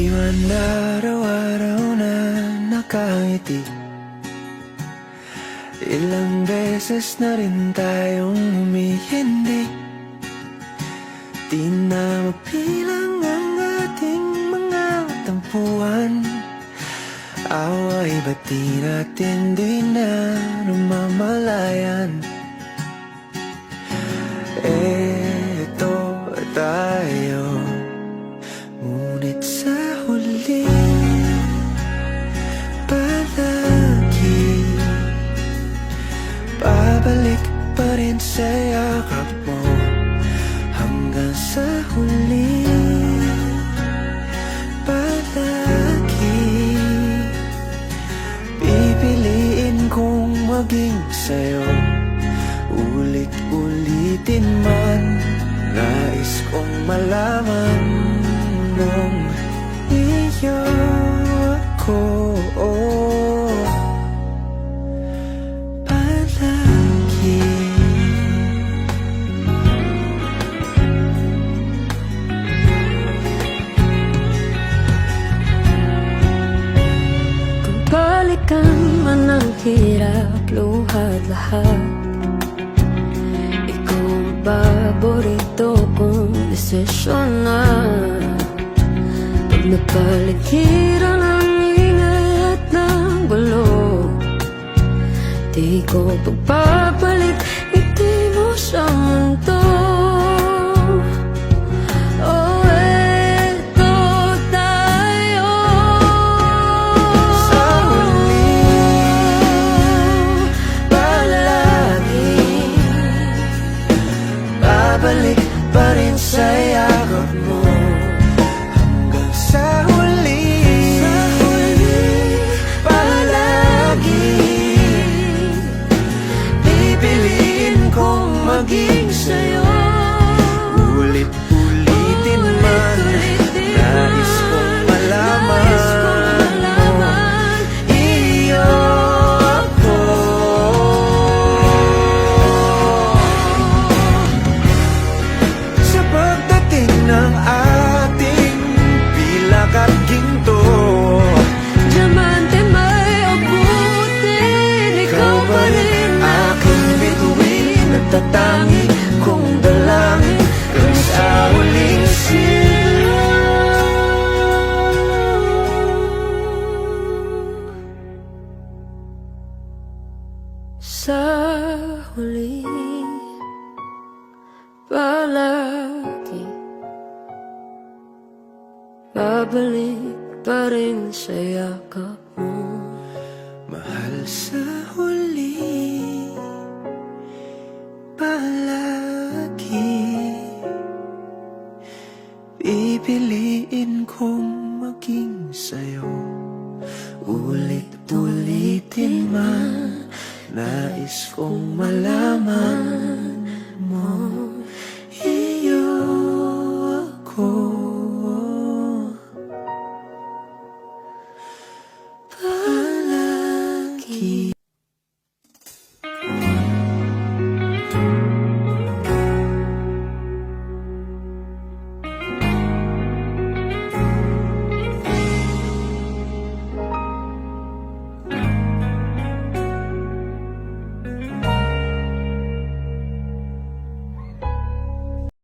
man araw-araw na nakangiti, ilang beses na rin tayong humihindi. Di na mapilang ang ating mga tampuhan. Away ba't di natin di na namamalayan? Eto tayo, ngunit sa huli palagi babalik pa rin sa yakap mo. Hanggang sa huli palagi pipiliin kong maging sa'yo. Ulit-ulitin man, nais kong malaman mong iyo ako palagi. Kung balikan man ang hirap, luhat lahat, paborito kong desisyon na. Pag napaligiran ang ingay at ng gulo, di ko pagpapalit ngiti mo sa mundo. Oh, eto tayo sa huli palagi babalik pa rin sa yakap mo. Hanggang sa huli palagi pipiliin kong maging sa'yo. Ulit-ulitin man, nais kong malaman iyo ako. Sa pagdating ng ating pilak at ginto, diamante may abutin, ikaw pa rin aking bituin, nagtatangi kong dalangin hanggang sa huling sa huli palagi babalik pa rin sa yakap mo. mahal. Sa huli palagi pipiliin kong maging sa'yo. Ulit-ulitin man, nais kong malaman mo